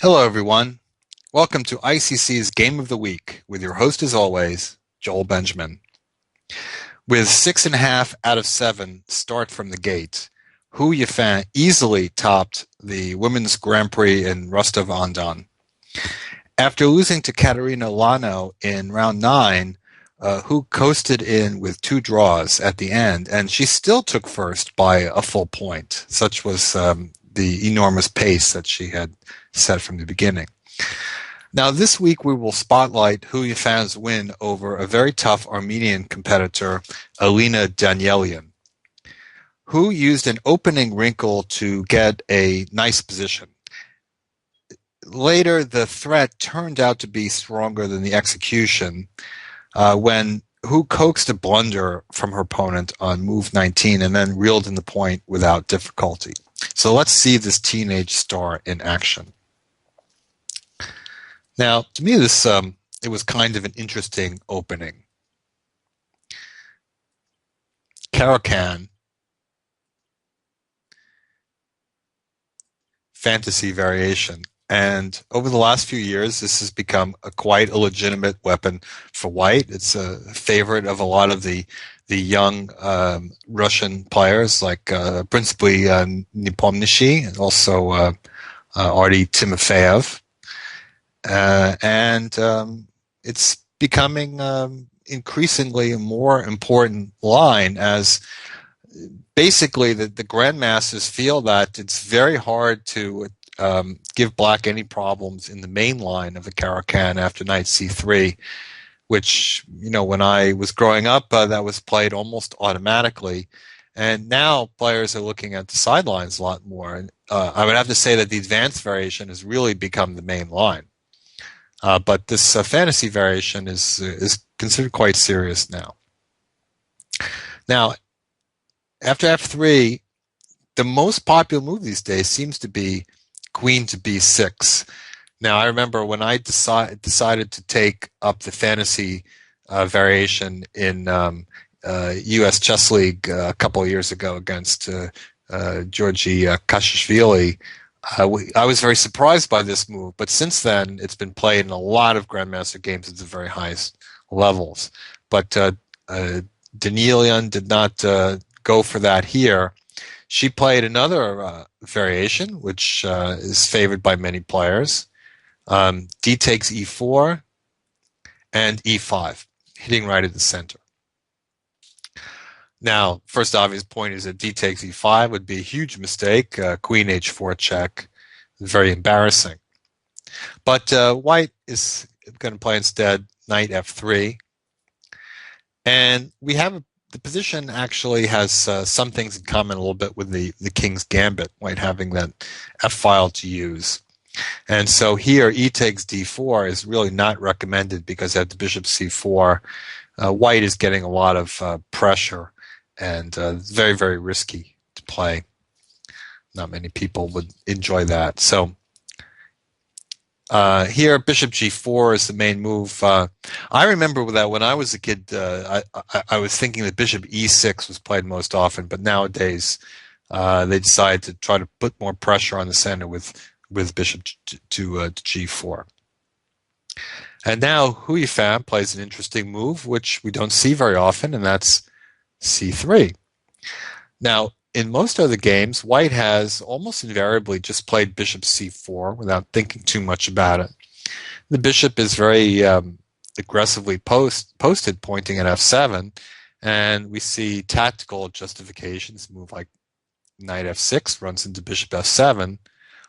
Hello, everyone. Welcome to ICC's Game of the Week with your host, as always, Joel Benjamin. With 6.5 out of 7 start from the gate, Hou Yifan easily topped the Women's Grand Prix in Rostov-on-Don. After losing to Katerina Lano in round 9, Hou coasted in with 2 draws at the end, and she still took first by a full point. Such was the enormous pace that she had set from the beginning. Now, this week we will spotlight Hou Yifan's win over a very tough Armenian competitor, Alina Danielian. Hou used an opening wrinkle to get a nice position. Later, the threat turned out to be stronger than the execution when Hou coaxed a blunder from her opponent on move 19 and then reeled in the point without difficulty. So let's see this teenage star in action. Now, to me, this it was kind of an interesting opening. Caro-Kann fantasy variation. And over the last few years, this has become quite a legitimate weapon for white. It's a favorite of a lot of the young Russian players, like principally Nepomniachtchi and also Arty Timofeyev. And it's becoming increasingly a more important line as basically the grandmasters feel that it's very hard to give black any problems in the main line of the Caro-Kann after knight c3, which, you know, when I was growing up, that was played almost automatically. And now players are looking at the sidelines a lot more. And I would have to say that the advanced variation has really become the main line. But this fantasy variation is considered quite serious now. Now, after f3, the most popular move these days seems to be queen to b6. Now, I remember when I decided to take up the fantasy variation in U.S. Chess League a couple of years ago against Georgi Kashishvili, I was very surprised by this move, but since then it's been played in a lot of Grandmaster games at the very highest levels. But Danielian did not go for that here. She played another variation, which is favored by many players. D takes e4 and e5, hitting right at the center. Now, first obvious point is that d takes e5 would be a huge mistake. Queen h4 check, very embarrassing. But white is going to play instead knight f3. And we have the position actually has some things in common a little bit with the king's gambit, white having that f-file to use. And so here e takes d4 is really not recommended because at the bishop c4, white is getting a lot of pressure and very, very risky to play. Not many people would enjoy that. So here, bishop g4 is the main move. I remember that when I was a kid, I was thinking that bishop e6 was played most often, but nowadays they decide to try to put more pressure on the center with bishop to g4. And now Hou Yifan plays an interesting move, which we don't see very often, and that's c3. Now, in most other games, white has almost invariably just played bishop c4 without thinking too much about it. The bishop is very aggressively posted, pointing at f7, and we see tactical justifications, move like knight f6 runs into bishop f7,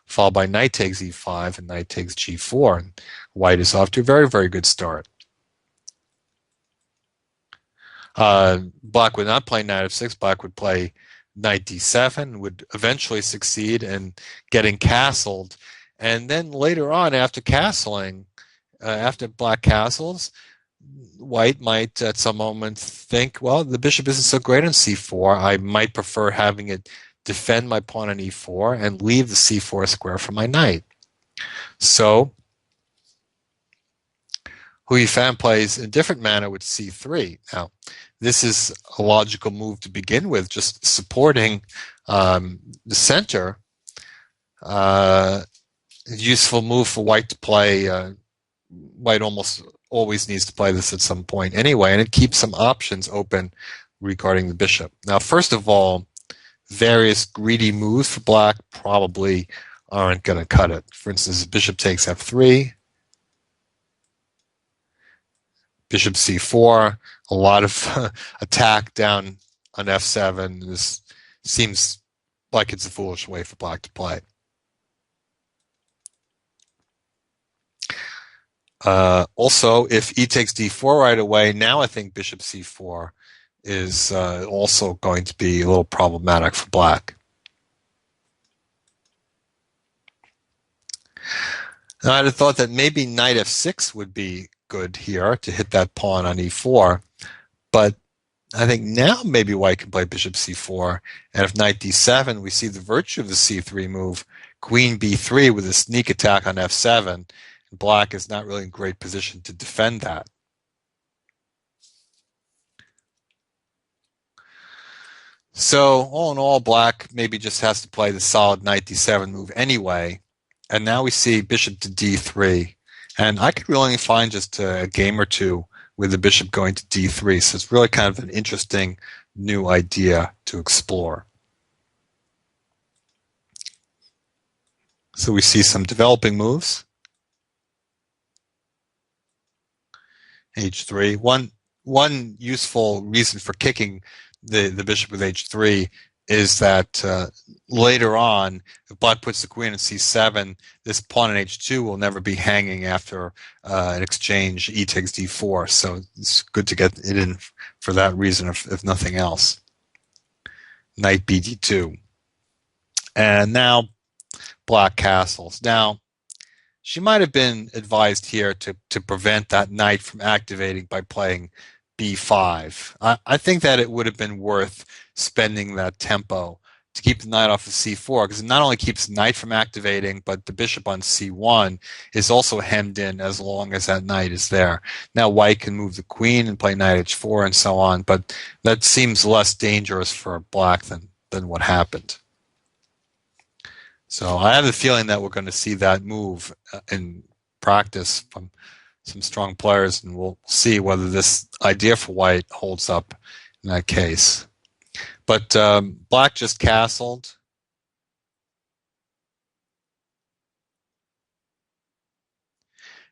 followed by knight takes e5 and knight takes g4, and white is off to a very, very good start. Black would not play knight f6. Black would play knight d7, would eventually succeed in getting castled. And then later on, after castling, after black castles, white might at some moment think, well, the bishop isn't so great on c4. I might prefer having it defend my pawn on e4 and leave the c4 square for my knight. So Hou Yifan plays in a different manner with c3. Now, this is a logical move to begin with, just supporting the center. A useful move for white to play. White almost always needs to play this at some point anyway, and it keeps some options open regarding the bishop. Now, first of all, various greedy moves for black probably aren't going to cut it. For instance, bishop takes f3, bishop c4, a lot of attack down on f7. This seems like it's a foolish way for black to play. Also, if e takes d4 right away, now I think bishop c4 is also going to be a little problematic for black. Now, I'd have thought that maybe knight f6 would be good here to hit that pawn on e4, but I think now maybe white can play bishop c4, and if knight d7, we see the virtue of the c3 move, queen b3 with a sneak attack on f7, and black is not really in great position to defend that. So all in all, black maybe just has to play the solid knight d7 move anyway, and now we see bishop to d3, and I could really find just a game or two with the bishop going to d3, so it's really kind of an interesting new idea to explore. So we see some developing moves. h3. One useful reason for kicking the bishop with h3 is that later on, if black puts the queen in c7, this pawn in h2 will never be hanging after an exchange e takes d4. So it's good to get it in for that reason, if nothing else. Knight bd2. And now black castles. Now, she might have been advised here to prevent that knight from activating by playing b5. I think that it would have been worth spending that tempo to keep the knight off of c4, because it not only keeps the knight from activating, but the bishop on c1 is also hemmed in as long as that knight is there. Now white can move the queen and play knight h4 and so on, but that seems less dangerous for black than what happened. So I have the feeling that we're going to see that move in practice from some strong players, and we'll see whether this idea for white holds up in that case. But black just castled.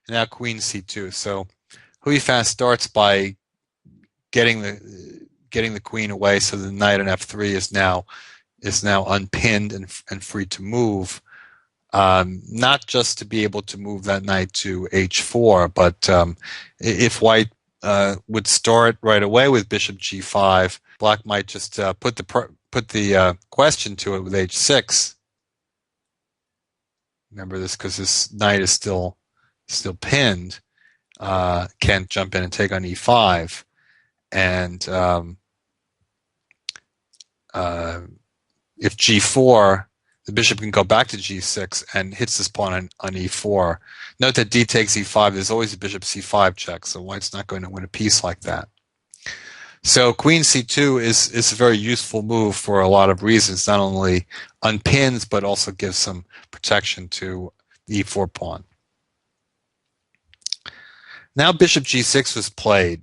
And now queen c2. So Hou Yifan starts by getting the queen away, so the knight on f3 is now unpinned and free to move. Not just to be able to move that knight to h4, but if white would start right away with bishop g5, black might just put the question to it with h6. Remember this, because this knight is still pinned. Can't jump in and take on e5, and if g4, the bishop can go back to g6 and hits this pawn on e4. Note that d takes e5, there's always a bishop c5 check, so white's not going to win a piece like that. So queen c2 is a very useful move for a lot of reasons, not only unpins, but also gives some protection to the e4 pawn. Now bishop g6 was played.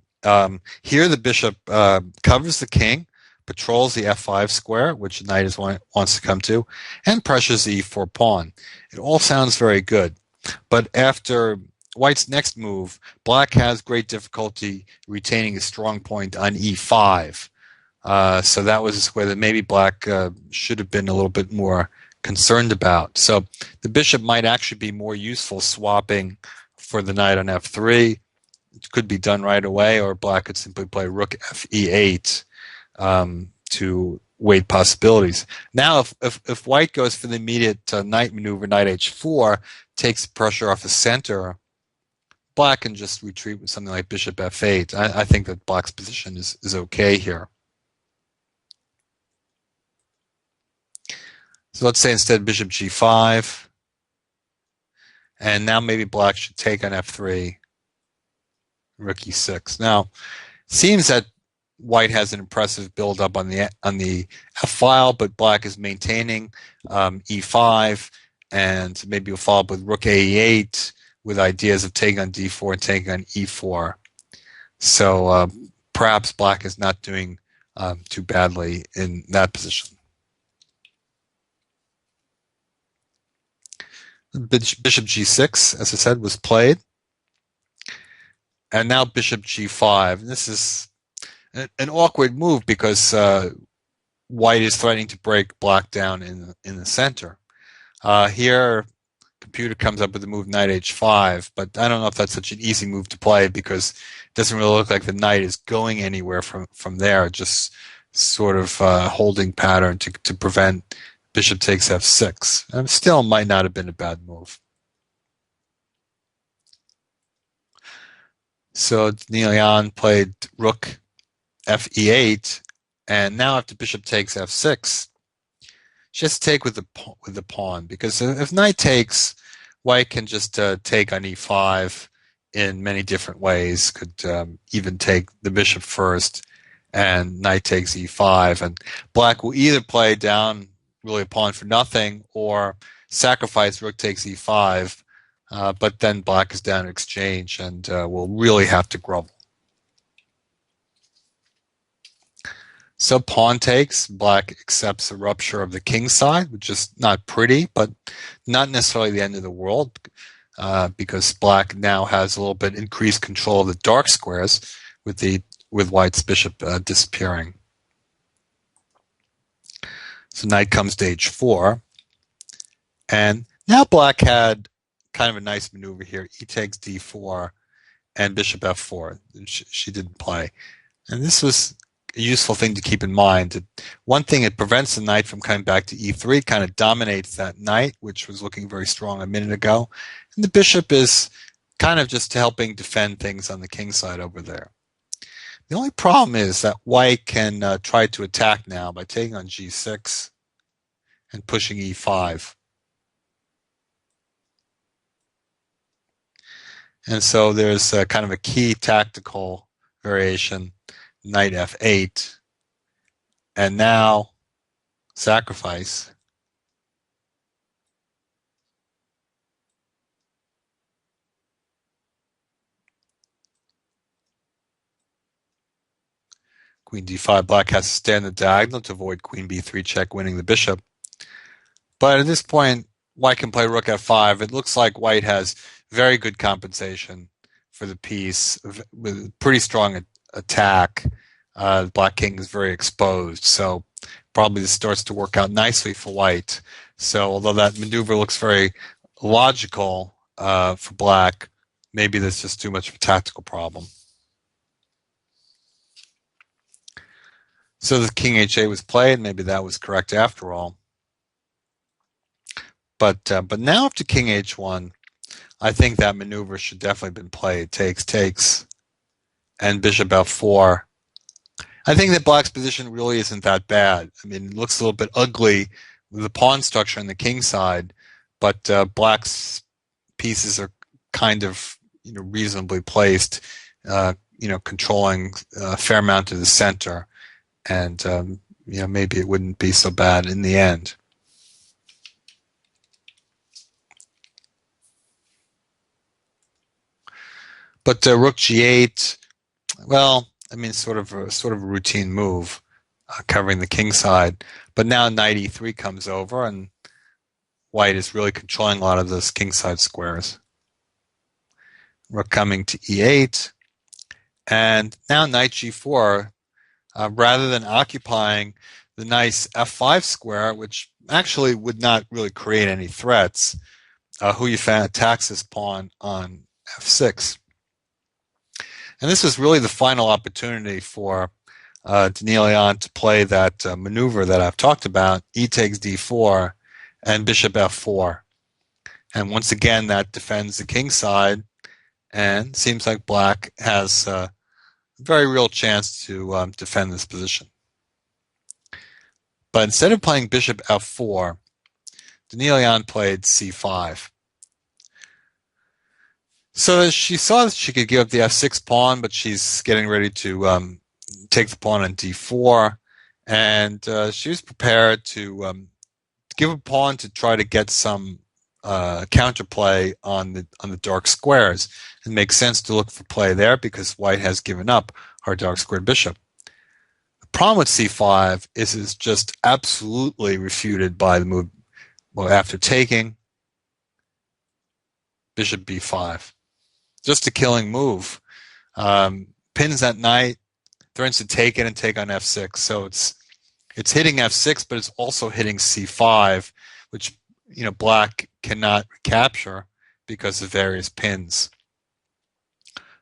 Here the bishop covers the king, patrols the f5 square, which the knight wants to come to, and pressures the e4 pawn. It all sounds very good. But after white's next move, black has great difficulty retaining a strong point on e5. So that was a square that maybe black should have been a little bit more concerned about. So the bishop might actually be more useful swapping for the knight on f3. It could be done right away, or black could simply play rook fe8 to wait possibilities. Now, if white goes for the immediate knight maneuver, knight h4, takes pressure off the center, black can just retreat with something like bishop f8. I think that black's position is okay here. So let's say instead bishop g5, and now maybe black should take on f3, rook e6. Now, it seems that white has an impressive build-up on the f file, but black is maintaining e5. and maybe we'll follow up with rook a8 with ideas of taking on d4 and taking on e4. So perhaps black is not doing too badly in that position. Bishop g6, as I said, was played. And now bishop g5. And this is an awkward move because white is threatening to break black down in the center. Here, computer comes up with the move knight h5, but I don't know if that's such an easy move to play because it doesn't really look like the knight is going anywhere from there, just sort of holding pattern to prevent bishop takes f6. And still might not have been a bad move. So Ian played rook fe8, and now after bishop takes f6, she has to take with the pawn, because if knight takes, white can just take on e5 in many different ways. Could even take the bishop first, and knight takes e5, and black will either play down really a pawn for nothing or sacrifice rook takes e5, but then black is down in exchange and will really have to grovel. So pawn takes, black accepts a rupture of the king side, which is not pretty, but not necessarily the end of the world, because black now has a little bit increased control of the dark squares with white's bishop disappearing. So knight comes to h4, and now black had kind of a nice maneuver here. E takes d4 and bishop f4. She didn't play, and this was a useful thing to keep in mind. One thing, it prevents the knight from coming back to e3, kind of dominates that knight, which was looking very strong a minute ago, and the bishop is kind of just helping defend things on the king side over there. The only problem is that white can try to attack now by taking on g6 and pushing e5. And so there's kind of a key tactical variation, knight f8, and now sacrifice. Queen d5, black has to stand the diagonal to avoid queen b3 check, winning the bishop. But at this point, white can play rook f5. It looks like white has very good compensation for the piece, with pretty strong attack. The black king is very exposed, so probably this starts to work out nicely for white. So although that maneuver looks very logical for black, maybe there's just too much of a tactical problem. So the king h8 was played. Maybe that was correct after all. But now after king h1, I think that maneuver should definitely have been played. Takes, and bishop f4. I think that black's position really isn't that bad. I mean, it looks a little bit ugly with the pawn structure on the king side, but black's pieces are kind of reasonably placed, controlling a fair amount of the center, and maybe it wouldn't be so bad in the end. But rook g8, well, I mean, sort of a routine move, covering the king side. But now knight e3 comes over, and white is really controlling a lot of those king side squares. Rook coming to e8, and now knight g4, rather than occupying the nice f5 square, which actually would not really create any threats, Hou Yifan attacks his pawn on f6. And this was really the final opportunity for Ian to play that maneuver that I've talked about, e takes d4 and bishop f4. And once again, that defends the king side, and seems like black has a very real chance to defend this position. But instead of playing bishop f4, Ian played c5. So she saw that she could give up the f6 pawn, but she's getting ready to take the pawn on d4, and she was prepared to give a pawn to try to get some counterplay on the dark squares. It makes sense to look for play there because white has given up her dark squared bishop. The problem with c5 is it's just absolutely refuted by the move. Well, after taking, bishop b5, just a killing move. Pins that knight, threatens to take it and take on f6. So it's hitting f6, but it's also hitting c5, which black cannot recapture because of various pins.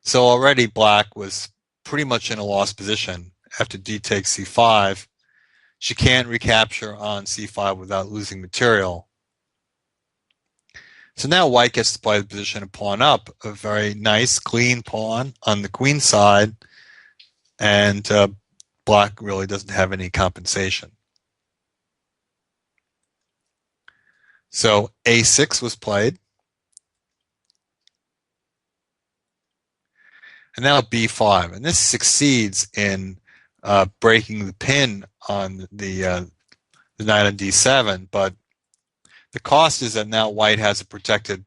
So already black was pretty much in a lost position after d takes c5. She can't recapture on c5 without losing material. So now white gets to play the position of pawn up, a very nice, clean pawn on the queen side, and black really doesn't have any compensation. So a6 was played. And now b5. And this succeeds in breaking the pin on the knight on d7, but the cost is that now white has a protected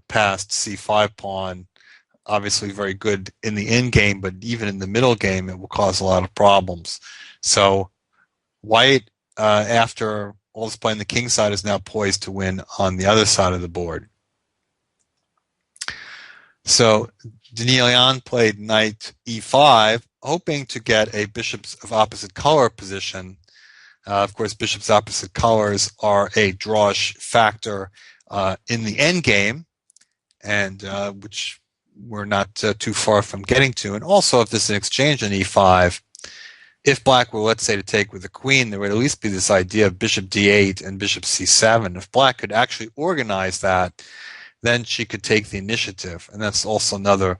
passed c5 pawn, obviously very good in the end game, but even in the middle game, it will cause a lot of problems. So white, after all this play on the king side, is now poised to win on the other side of the board. So Danielian played knight e5, hoping to get a bishops of opposite color position. Of course, bishops opposite colors are a drawish factor in the end game, and which we're not too far from getting to. And also, if there's an exchange on e5, if black were, let's say, to take with the queen, there would at least be this idea of bishop d8 and bishop c7. If black could actually organize that, then she could take the initiative. And that's also another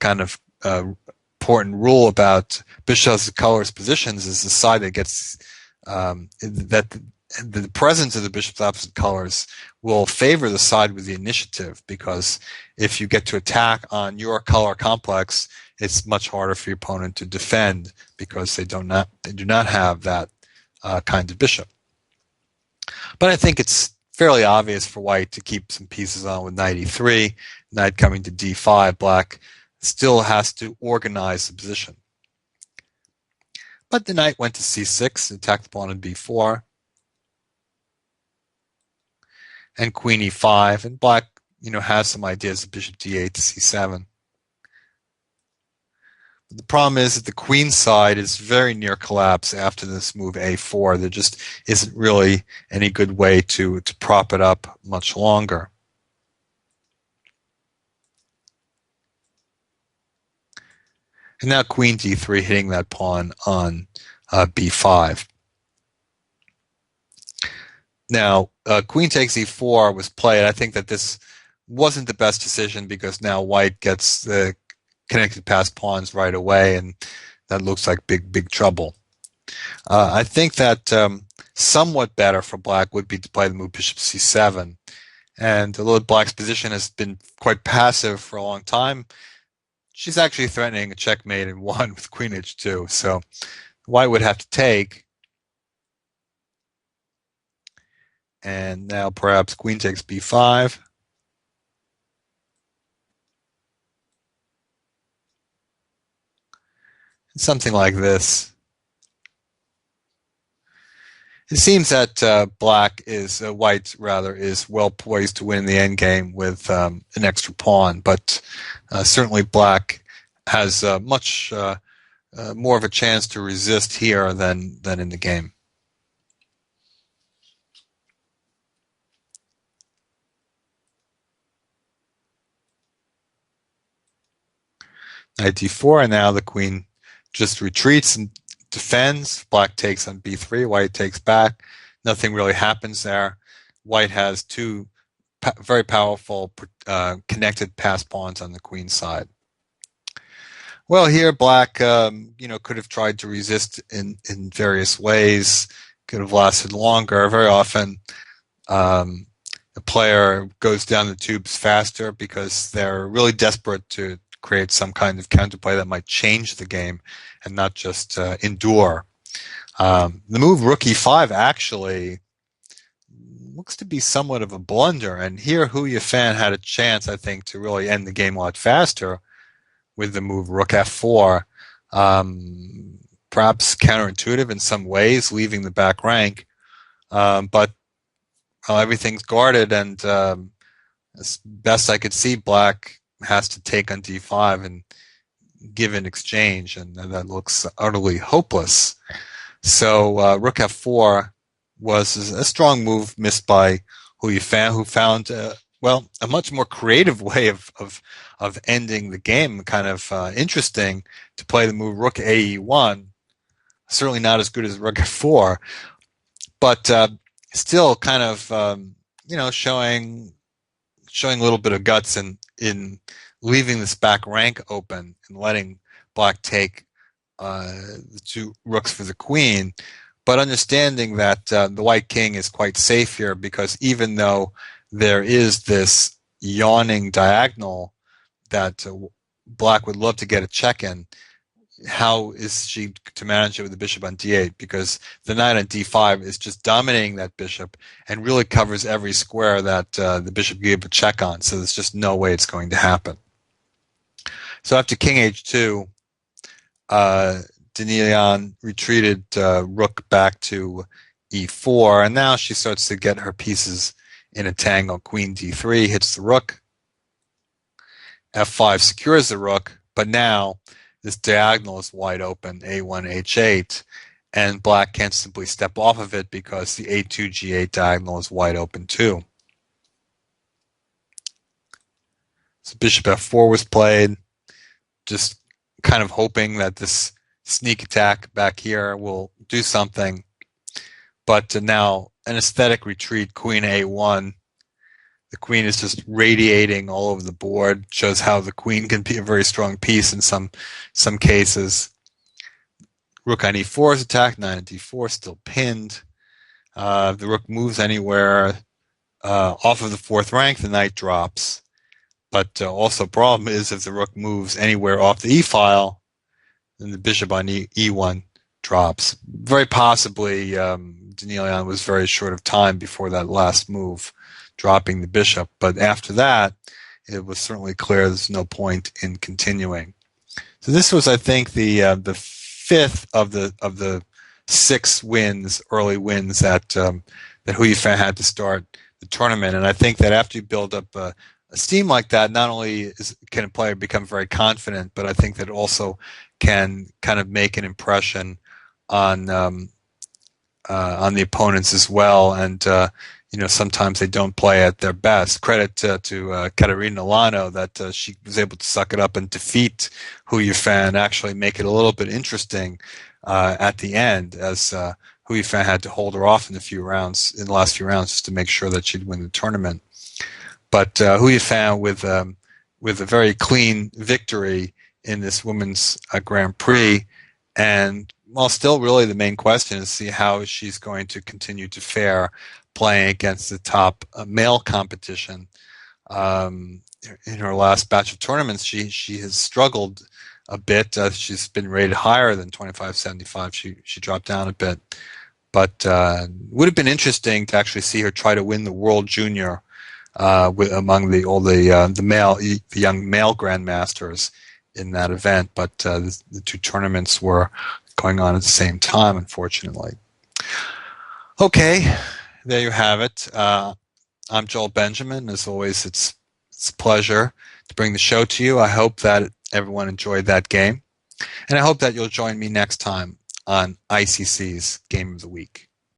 kind of important rule about bishops of colors positions, is the side that gets that the presence of the bishops opposite colors will favor the side with the initiative, because if you get to attack on your color complex, it's much harder for your opponent to defend because they do not have that kind of bishop. But I think it's fairly obvious for white to keep some pieces on with knight e3, knight coming to d5. Black still has to organize the position. But the knight went to c6, attacked the pawn on b4, and queen e5, and black has some ideas of bishop d8 to c7. But the problem is that the queen side is very near collapse after this move a4. There just isn't really any good way to prop it up much longer. And now queen d3, hitting that pawn on b5. Now, queen takes e4 was played. I think that this wasn't the best decision because now white gets the connected passed pawns right away, and that looks like big trouble. I think that somewhat better for black would be to play the move bishop c7. And although black's position has been quite passive for a long time, she's actually threatening a checkmate in one with queen h2. So white would have to take. And now perhaps queen takes b5. Something like this. It seems that white is well poised to win the endgame with an extra pawn, but certainly black has much more of a chance to resist here than in the game. Knight d4, and now the queen just retreats and defends. Black takes on b3, white takes back. Nothing really happens there. White has two very powerful connected pass pawns on the queen side. Well, here black could have tried to resist in various ways, could have lasted longer. Very often the player goes down the tubes faster because they're really desperate to create some kind of counterplay that might change the game and not just endure. The move rook e5 actually looks to be somewhat of a blunder. And here Hou Yifan had a chance, I think, to really end the game a lot faster with the move rook f4. Perhaps counterintuitive in some ways, leaving the back rank. But everything's guarded, and as best I could see, black has to take on d5 and give in exchange, and that looks utterly hopeless. So rook f4 was a strong move missed by Hou Yifan, who found a much more creative way of ending the game, kind of interesting, to play the move rook ae1. Certainly not as good as rook f4, but still kind of showing a little bit of guts in leaving this back rank open and letting black take the two rooks for the queen, but understanding that the white king is quite safe here, because even though there is this yawning diagonal that black would love to get a check in, how is she to manage it with the bishop on d8? Because the knight on d5 is just dominating that bishop and really covers every square that the bishop gave a check on. So there's just no way it's going to happen. So after king h2, Ian retreated rook back to e4, and now she starts to get her pieces in a tangle. Queen d3 hits the rook. f5 secures the rook, but now this diagonal is wide open, a1, h8, and black can't simply step off of it because the a2, g8 diagonal is wide open too. So bishop f4 was played, just kind of hoping that this sneak attack back here will do something. But now an aesthetic retreat, queen a1. The queen is just radiating all over the board. Shows how the queen can be a very strong piece in some cases. Rook on e4 is attacked. Knight on d4 still pinned. If the rook moves anywhere off of the fourth rank, the knight drops. But also problem is if the rook moves anywhere off the e-file, then the bishop on e1 drops. Very possibly, Ian was very short of time before that last move, dropping the bishop. But after that, it was certainly clear there's no point in continuing. So this was, I think, the fifth of the 6 wins, early wins that Hou Yifan had to start the tournament. And I think that after you build up a steam like that, not only can a player become very confident, but I think that also can kind of make an impression on the opponents as well. And sometimes they don't play at their best. Credit to Katerina Lano that she was able to suck it up and defeat Hou Yifan, actually make it a little bit interesting at the end, as Hou Yifan had to hold her off in the last few rounds just to make sure that she'd win the tournament. But Hou Yifan with a very clean victory in this women's Grand Prix, and still really the main question is to see how she's going to continue to fare playing against the top male competition. In her last batch of tournaments, she has struggled a bit. She's been rated higher than 25-75. She dropped down a bit, but would have been interesting to actually see her try to win the World Junior among the young male grandmasters in that event. But the 2 tournaments were going on at the same time, unfortunately. Okay. There you have it. I'm Joel Benjamin. As always, it's a pleasure to bring the show to you. I hope that everyone enjoyed that game, and I hope that you'll join me next time on ICC's Game of the Week.